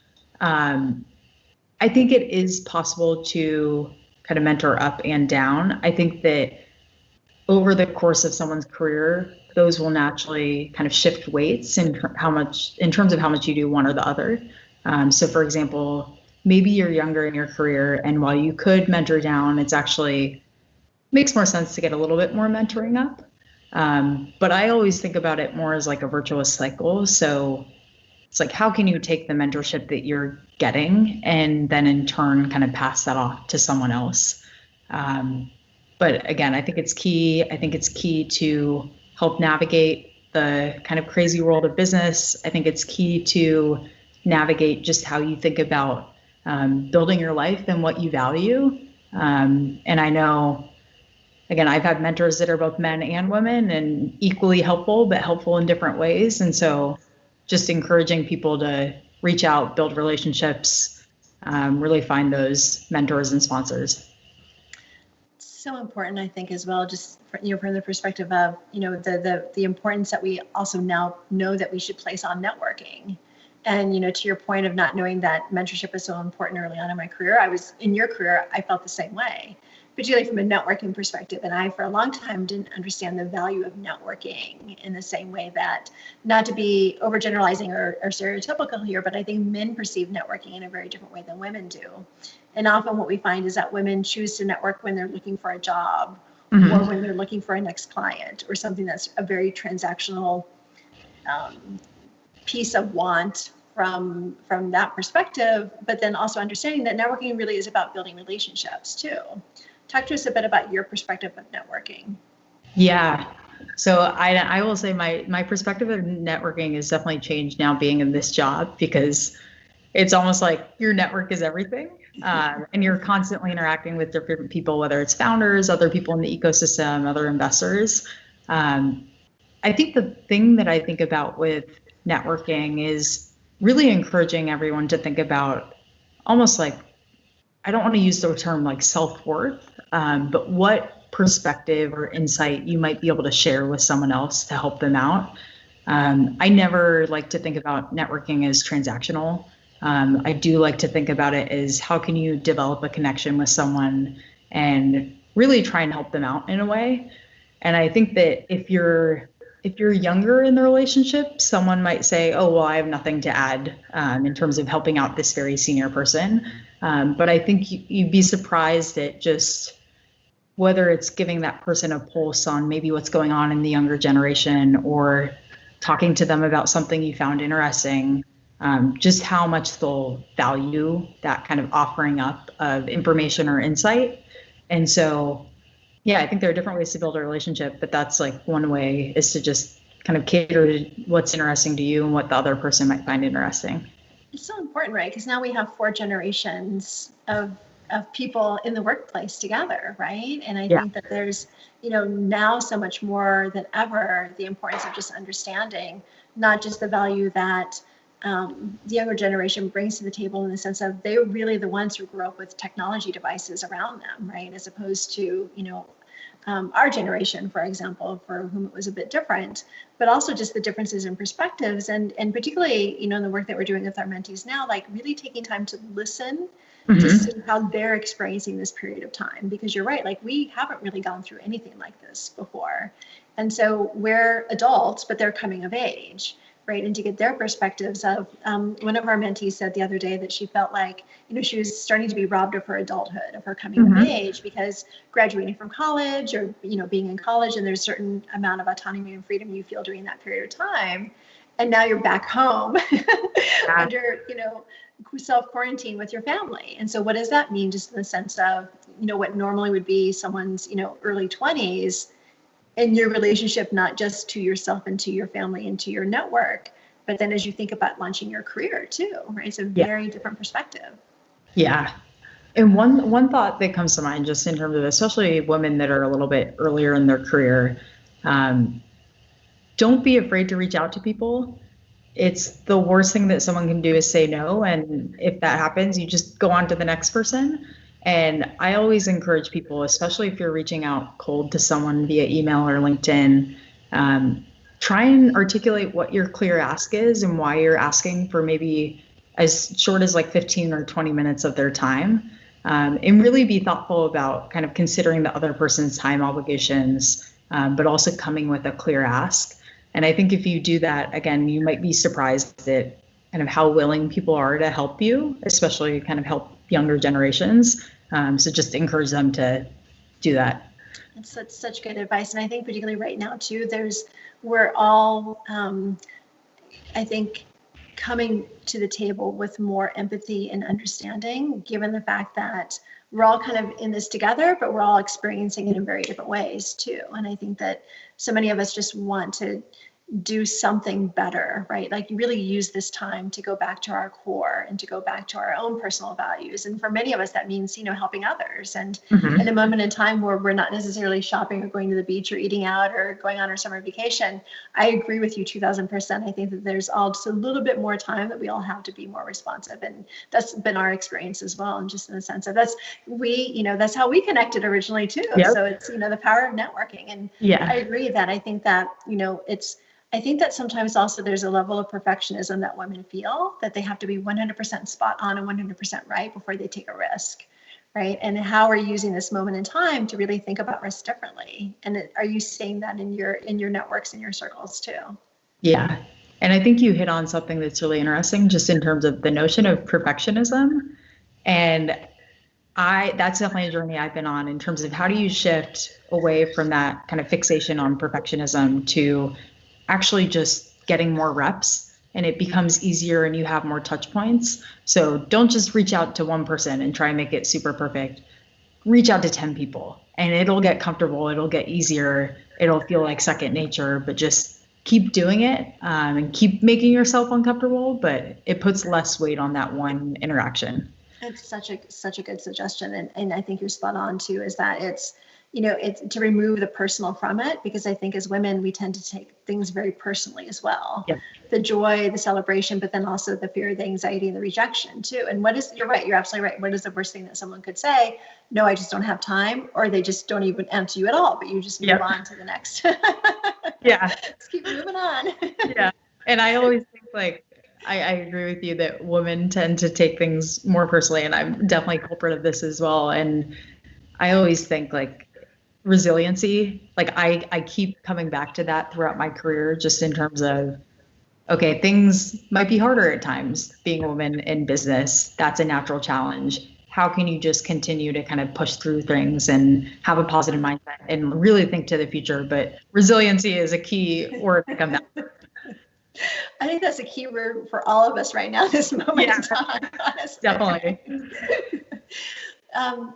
I think it is possible to kind of mentor up and down. I think that over the course of someone's career, those will naturally kind of shift weights in terms of how much you do one or the other. So for example, maybe you're younger in your career, and while you could mentor down, it's actually makes more sense to get a little bit more mentoring up. But I always think about it more as like a virtuous cycle. So it's like, how can you take the mentorship that you're getting and then in turn kind of pass that off to someone else? But again, I think it's key. I think it's key to help navigate the kind of crazy world of business. I think it's key to navigate just how you think about building your life and what you value. And I know, again, I've had mentors that are both men and women and equally helpful, but helpful in different ways. And so just encouraging people to reach out, build relationships, really find those mentors and sponsors. So important, I think, as well, just from the perspective of, the importance that we also now know that we should place on networking. And, to your point of not knowing that mentorship is so important early on in my career, in your career, I felt the same way, particularly from a networking perspective. And I, for a long time, didn't understand the value of networking in the same way that, not to be overgeneralizing or stereotypical here, but I think men perceive networking in a very different way than women do. And often what we find is that women choose to network when they're looking for a job, mm-hmm. or when they're looking for a next client or something that's a very transactional piece of want from that perspective, but then also understanding that networking really is about building relationships too. Talk to us a bit about your perspective of networking. Yeah. So I will say my perspective of networking has definitely changed now being in this job, because it's almost like your network is everything. And you're constantly interacting with different people, whether it's founders, other people in the ecosystem, other investors. I think the thing that I think about with networking is really encouraging everyone to think about almost like, I don't want to use the term like self-worth, but what perspective or insight you might be able to share with someone else to help them out. I never like to think about networking as transactional. I do like to think about it as, how can you develop a connection with someone and really try and help them out in a way. And I think that if you're younger in the relationship, someone might say, oh, well, I have nothing to add in terms of helping out this very senior person. But I think you'd be surprised at just whether it's giving that person a pulse on maybe what's going on in the younger generation, or talking to them about something you found interesting, just how much they'll value that kind of offering up of information or insight. And so, yeah, I think there are different ways to build a relationship, but that's like one way, is to just kind of cater to what's interesting to you and what the other person might find interesting. It's so important, right? Because now we have 4 generations of people in the workplace together, right? And I think that there's, now so much more than ever, the importance of just understanding not just the value that the younger generation brings to the table, in the sense of they're really the ones who grew up with technology devices around them, right? As opposed to, our generation, for example, for whom it was a bit different, but also just the differences in perspectives, and particularly, in the work that we're doing with our mentees now, like really taking time to listen, mm-hmm. to see how they're experiencing this period of time, because you're right, like we haven't really gone through anything like this before. And so we're adults, but they're coming of age, right? And to get their perspectives of, one of our mentees said the other day that she felt like, she was starting to be robbed of her adulthood, of her coming mm-hmm. of age, because graduating from college, or, being in college, and there's a certain amount of autonomy and freedom you feel during that period of time. And now you're back home under, self-quarantine with your family. And so what does that mean, just in the sense of, what normally would be someone's, early 20s, and your relationship, not just to yourself and to your family and to your network, but then as you think about launching your career too, right? It's a very different perspective. Yeah. And one thought that comes to mind, just in terms of especially women that are a little bit earlier in their career, don't be afraid to reach out to people. It's the worst thing that someone can do is say no. And if that happens, you just go on to the next person. And I always encourage people, especially if you're reaching out cold to someone via email or LinkedIn, try and articulate what your clear ask is and why you're asking for maybe as short as like 15 or 20 minutes of their time, and really be thoughtful about kind of considering the other person's time obligations, but also coming with a clear ask. And I think if you do that, again, you might be surprised at kind of how willing people are to help you, especially kind of help younger generations. So just encourage them to do that. That's such good advice. And I think particularly right now too, we're all, I think, coming to the table with more empathy and understanding, given the fact that we're all kind of in this together, but we're all experiencing it in very different ways too. And I think that so many of us just want to do something better, right? Like really use this time to go back to our core and to go back to our own personal values. And for many of us, that means, helping others. And in a moment in time where we're not necessarily shopping or going to the beach or eating out or going on our summer vacation, I agree with you 2000%. I think that there's also a little bit more time that we all have to be more responsive. And that's been our experience as well. And just in the sense of that's how we connected originally too. Yep. So it's, the power of networking. And yeah, I agree that I think that, I think that sometimes also there's a level of perfectionism that women feel that they have to be 100% spot on and 100% right before they take a risk, right? And how are you using this moment in time to really think about risk differently? And are you seeing that in your networks, in your circles too? Yeah. And I think you hit on something that's really interesting just in terms of the notion of perfectionism. And that's definitely a journey I've been on in terms of how do you shift away from that kind of fixation on perfectionism to actually just getting more reps, and it becomes easier and you have more touch points. So don't just reach out to one person and try and make it super perfect. Reach out to 10 people and it'll get comfortable. It'll get easier. It'll feel like second nature, but just keep doing it and keep making yourself uncomfortable, but it puts less weight on that one interaction. It's such a good suggestion. And I think you're spot on too, is that it's to remove the personal from it, because I think as women, we tend to take things very personally as well. Yeah. The joy, the celebration, but then also the fear, the anxiety, and the rejection too. And you're right, you're absolutely right. What is the worst thing that someone could say? No, I just don't have time, or they just don't even answer you at all, but you just move on to the next. Yeah. Let's keep moving on. Yeah. And I always think I agree with you that women tend to take things more personally, and I'm definitely a culprit of this as well. And I always think resiliency, I keep coming back to that throughout my career, just in terms of, okay, things might be harder at times being a woman in business. That's a natural challenge. How can you just continue to kind of push through things and have a positive mindset and really think to the future? But resiliency is a key word to come back. I think that's a key word for all of us right now, this moment in time, honestly. Definitely.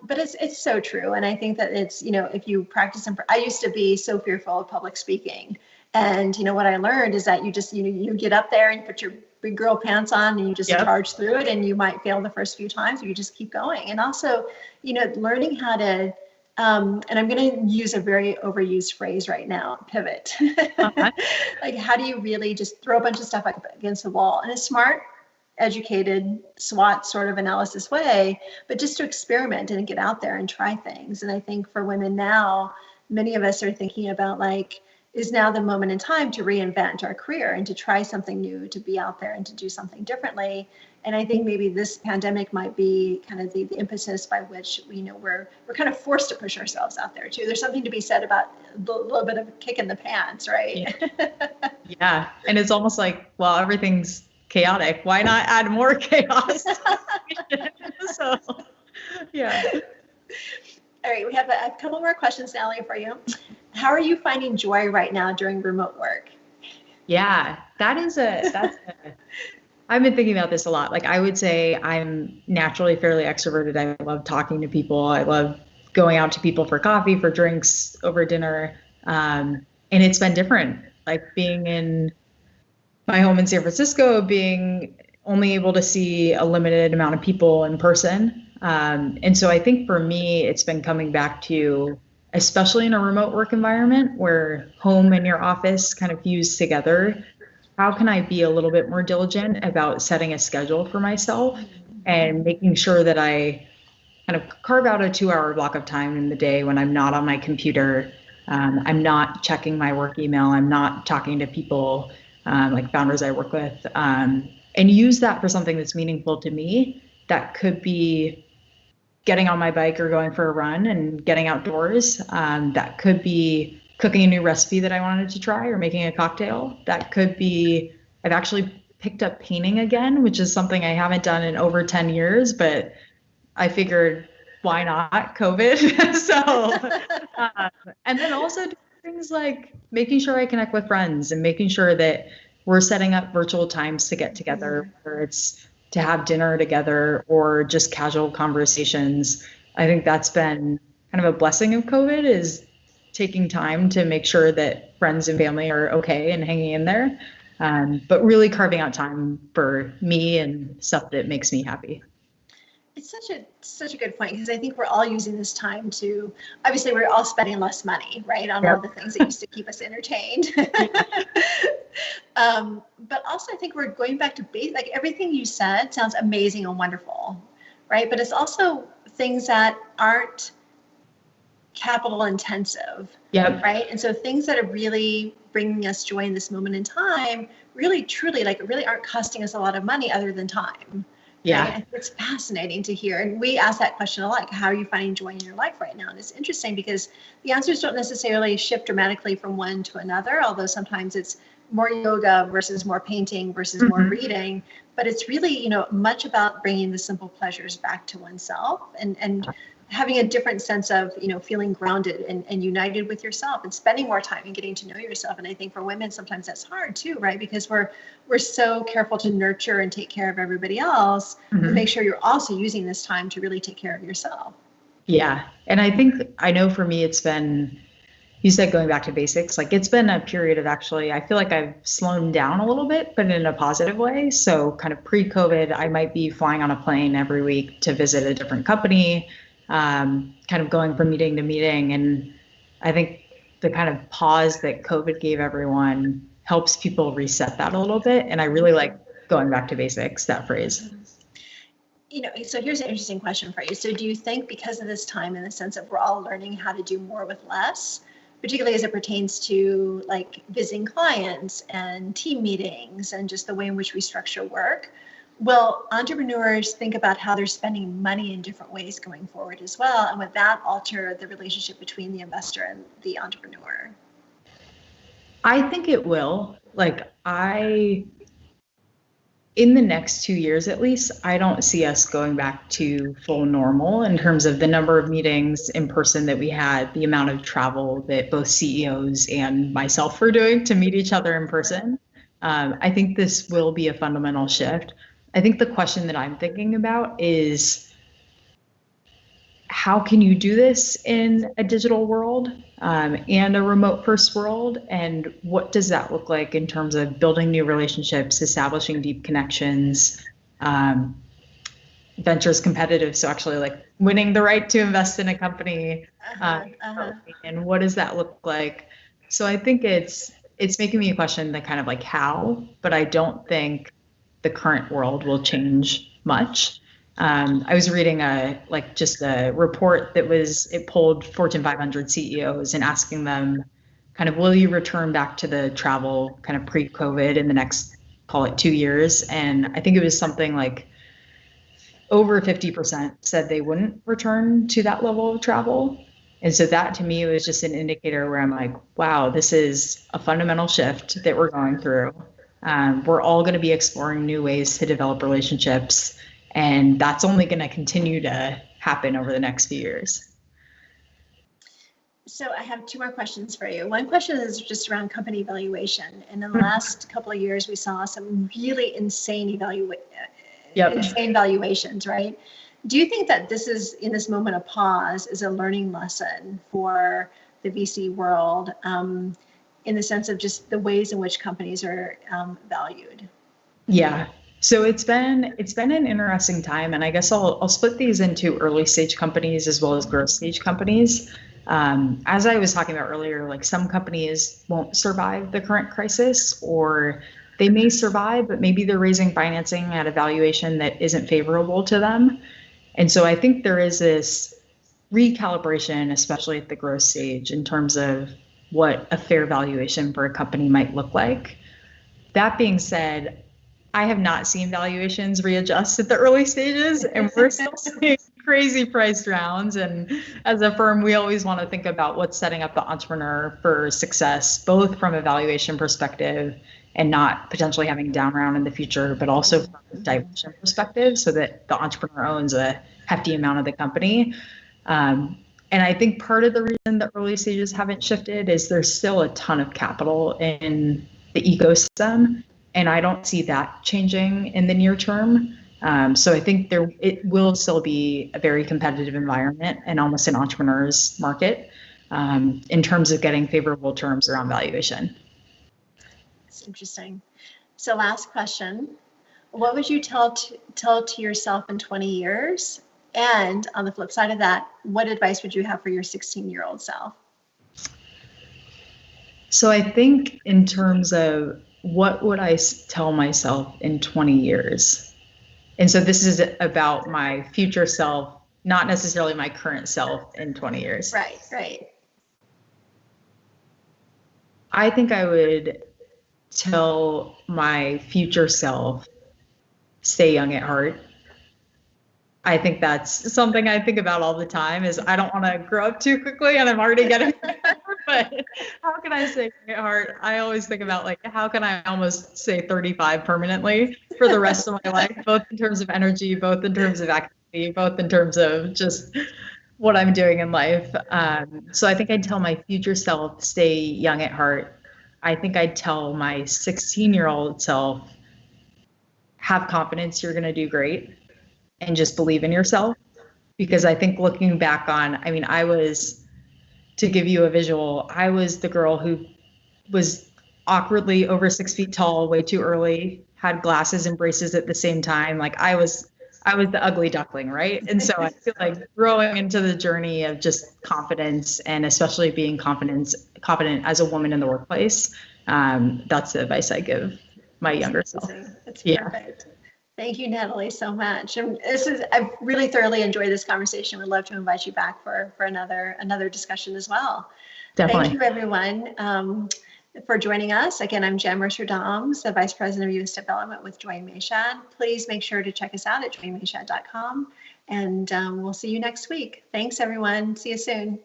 But it's so true. And I think that it's, if you practice, I used to be so fearful of public speaking. And, what I learned is that you just, you get up there and put your big girl pants on and you just charge through it, and you might fail the first few times, but you just keep going. And also, learning how to, and I'm going to use a very overused phrase right now, pivot. Uh-huh. How do you really just throw a bunch of stuff up against the wall in a smart, educated SWOT sort of analysis way, but just to experiment and get out there and try things. And I think for women now, many of us are thinking about is now the moment in time to reinvent our career and to try something new, to be out there and to do something differently. And I think maybe this pandemic might be kind of the impetus by which we're kind of forced to push ourselves out there too. There's something to be said about a little bit of a kick in the pants, right? Yeah. And it's almost everything's chaotic. Why not add more chaos? So, yeah. All right, we have a couple more questions, Natalie, for you. How are you finding joy right now during remote work? Yeah, I've been thinking about this a lot. I would say I'm naturally fairly extroverted. I love talking to people. I love going out to people for coffee, for drinks, over dinner. And it's been different, being in my home in San Francisco, being only able to see a limited amount of people in person. And so I think for me, it's been coming back to, especially in a remote work environment where home and your office kind of fuse together, how can I be a little bit more diligent about setting a schedule for myself and making sure that I kind of carve out a 2-hour block of time in the day when I'm not on my computer. I'm not checking my work email. I'm not talking to people like founders I work with. And and use that for something that's meaningful to me. That could be getting on my bike or going for a run and getting outdoors. That could be cooking a new recipe that I wanted to try or making a cocktail. That could be, I've actually picked up painting again, which is something I haven't done in over 10 years, but I figured, why not? COVID. And then also things like making sure I connect with friends and making sure that we're setting up virtual times to get together, whether it's to have dinner together or just casual conversations. I think that's been kind of a blessing of COVID, is taking time to make sure that friends and family are okay and hanging in there. But really carving out time for me and stuff that makes me happy. It's such a good point, because I think we're all using this time to, obviously we're all spending less money, right, on all the things that used to keep us entertained. But also I think we're going back to basics. Like everything you said sounds amazing and wonderful, right? But it's also things that aren't capital intensive, right? And so things that are really bringing us joy in this moment in time, really truly, like really aren't costing us a lot of money other than time. Yeah. Right? It's fascinating to hear. And we ask that question a lot, like, how are you finding joy in your life right now? And it's interesting because the answers don't necessarily shift dramatically from one to another, although sometimes it's more yoga versus more painting versus more reading. But it's really, much about bringing the simple pleasures back to oneself and having a different sense of, feeling grounded and united with yourself and spending more time and getting to know yourself. And I think for women, sometimes that's hard too, right? Because we're so careful to nurture and take care of everybody else, to make sure you're also using this time to really take care of yourself. Yeah. And I know for me, it's been, you said going back to basics, like it's been a period of actually, I feel like I've slowed down a little bit, but in a positive way. So kind of pre-COVID, I might be flying on a plane every week to visit a different company, kind of going from meeting to meeting. And I think the kind of pause that COVID gave everyone helps people reset that a little bit. And I really like going back to basics, that phrase. So here's an interesting question for you. So do you think because of this time, in the sense of we're all learning how to do more with less, particularly as it pertains to like visiting clients and team meetings and just the way in which we structure work, will entrepreneurs think about how they're spending money in different ways going forward as well? And would that alter the relationship between the investor and the entrepreneur? I think it will. In the next 2 years, at least, I don't see us going back to full normal in terms of the number of meetings in person that we had, the amount of travel that both CEOs and myself were doing to meet each other in person. I think this will be a fundamental shift. I think the question that I'm thinking about is, how can you do this in a digital world and a remote first world? And what does that look like in terms of building new relationships, establishing deep connections, ventures competitive? So actually like winning the right to invest in a company. And what does that look like? So I think it's making me question the kind of like how, but I don't think the current world will change much. I was reading just a report it polled Fortune 500 CEOs and asking them kind of, will you return back to the travel kind of pre-COVID in the next, call it 2 years? And I think it was something like over 50% said they wouldn't return to that level of travel. And so that to me was just an indicator where I'm like, wow, this is a fundamental shift that we're going through. We're all going to be exploring new ways to develop relationships. And that's only going to continue to happen over the next few years. So I have two more questions for you. One question is just around company valuation. And in the last couple of years, we saw some really insane valuations, right? Do you think that this is, in this moment of pause, is a learning lesson for the VC world in the sense of just the ways in which companies are valued? Yeah. So it's been an interesting time, and I guess I'll split these into early stage companies as well as growth stage companies. As I was talking about earlier, like some companies won't survive the current crisis, or they may survive, but maybe they're raising financing at a valuation that isn't favorable to them. And so I think there is this recalibration, especially at the growth stage, in terms of what a fair valuation for a company might look like. That being said, I have not seen valuations readjust at the early stages, and we're still seeing crazy priced rounds. And as a firm, we always want to think about what's setting up the entrepreneur for success, both from a valuation perspective and not potentially having a down round in the future, but also from a dilution perspective, so that the entrepreneur owns a hefty amount of the company. And I think part of the reason the early stages haven't shifted is there's still a ton of capital in the ecosystem, and I don't see that changing in the near term. So I think it will still be a very competitive environment and almost an entrepreneur's market in terms of getting favorable terms around valuation. It's interesting. So last question, what would you tell to yourself in 20 years? And on the flip side of that, what advice would you have for your 16-year-old self? So I think in terms of what would I tell myself in 20 years? And so this is about my future self, not necessarily my current self in 20 years. Right, right. I think I would tell my future self, stay young at heart. I think that's something I think about all the time, is I don't want to grow up too quickly, and I'm already getting there, but how can I stay young at heart? I always think about, like, how can I almost say 35 permanently for the rest of my life, both in terms of energy, both in terms of activity, both in terms of just what I'm doing in life. So I think I'd tell my future self, stay young at heart. I think I'd tell my 16-year-old self, have confidence, you're going to do great, and just believe in yourself. Because I think looking back on, I mean, to give you a visual, I was the girl who was awkwardly over 6 feet tall way too early, had glasses and braces at the same time. Like I was the ugly duckling, right? And so I feel like growing into the journey of just confidence, and especially being confident as a woman in the workplace, that's the advice I give my younger self. That's perfect. Thank you, Natalie, so much. And I've really thoroughly enjoyed this conversation. We'd love to invite you back for another discussion as well. Definitely. Thank you, everyone, for joining us. Again, I'm Jen Mercer-Doms, the Vice President of U.S. Development with Join Mayshad. Please make sure to check us out at joinmayshad.com, and we'll see you next week. Thanks, everyone. See you soon.